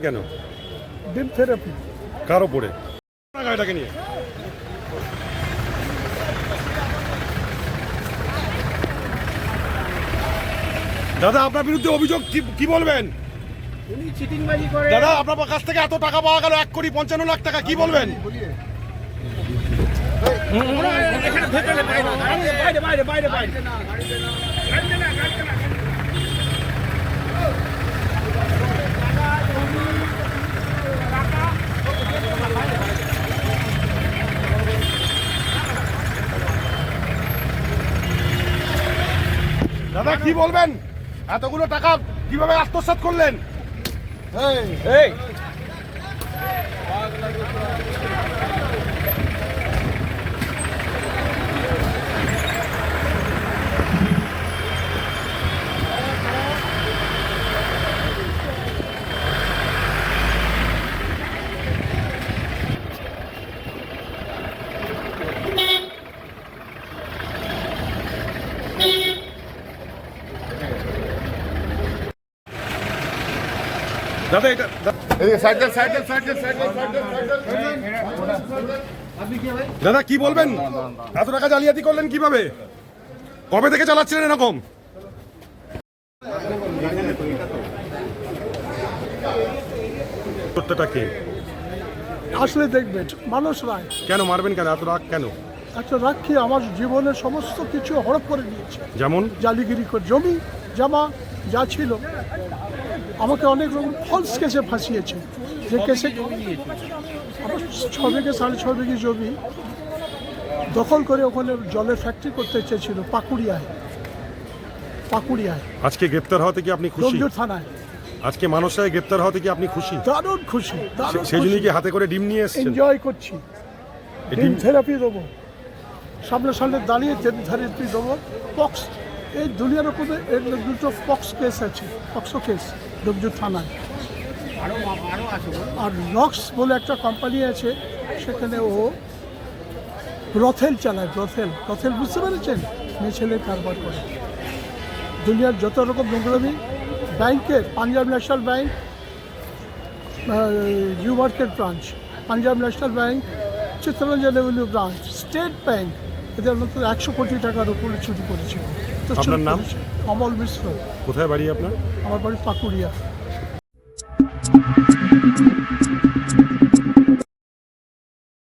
কেন? ডিম থেরাপি। কার ওপরে? গাড়িটাকে নিয়ে দাদা, আপনার বিরুদ্ধে অভিযোগ কি বলবেন? উনি চিটিংবাজি করে। দাদা, আপনার কাছ থেকে এত টাকা পাওয়া গেল, 1,55,00,000 টাকা, কি বলবেন? দাদা, কি বলবেন? এতগুলো টাকা কিভাবে আত্মসাৎ করলেন? দাদা, এটা দাদা, কি বলবেন? এত টাকা জালিয়াতি করলেন কিভাবে? কবে থেকে চালাচ্ছিলেন এরকম? আসলে দেখবেন মানুষ রায়। কেন মারবেন? কেন এত রাগ কেন? একটা রাখি আমার জীবনের সমস্ত কিছু হড়প করে দিয়েছে। যেমন জালিগিরি করে জমি জমা যা ছিল আমাকে অনেক রকম ফলস কেসে ফাঁসিয়েছে। যে কেসে আমার 6 বিঘে 6.5 বিঘে জমি দখল করে ওখানে জলের ফ্যাক্টরি করতে চেয়েছিল পাকুড়িয়ায়। আজকে গ্রেপ্তার হওয়াতে কি আপনি খুশি? ডোমজুর থানায় আজকে মানুষ রায় গ্রেপ্তার হওয়াতে কি আপনি খুশি? দারুণ খুশি। সেই জন্যই কি হাতে করে ডিম নিয়ে এসেছেন? এনজয় করছি। ডিম থেরাপি দেবো, সামনে দাঁড়িয়ে ডিম থেরাপি দেবো। পক্স, এই দুনিয়ার উপরে এর দুটো পক্স কেস আছে, পক্সো কেস ডোমজুর থানায়। আর নক্স বলে একটা কোম্পানি আছে, সেখানে ও ব্রথেল চালায়। ব্রথেল বুঝতে পেরেছেন? মেয়ে ছেলে কারবার করে। দুনিয়ার যত রকম নোংরামি, ব্যাংকের Punjab national bank, new market branch, Punjab national bank, Chittaranjan Avenue branch, state bank, এদের মধ্যে 100 কোটি টাকার উপরে চুরি করেছিল। আপনার নাম? অমল মিশ্র। কোথায় বাড়ি আপনার? আমার বাড়ি পাকুড়িয়া।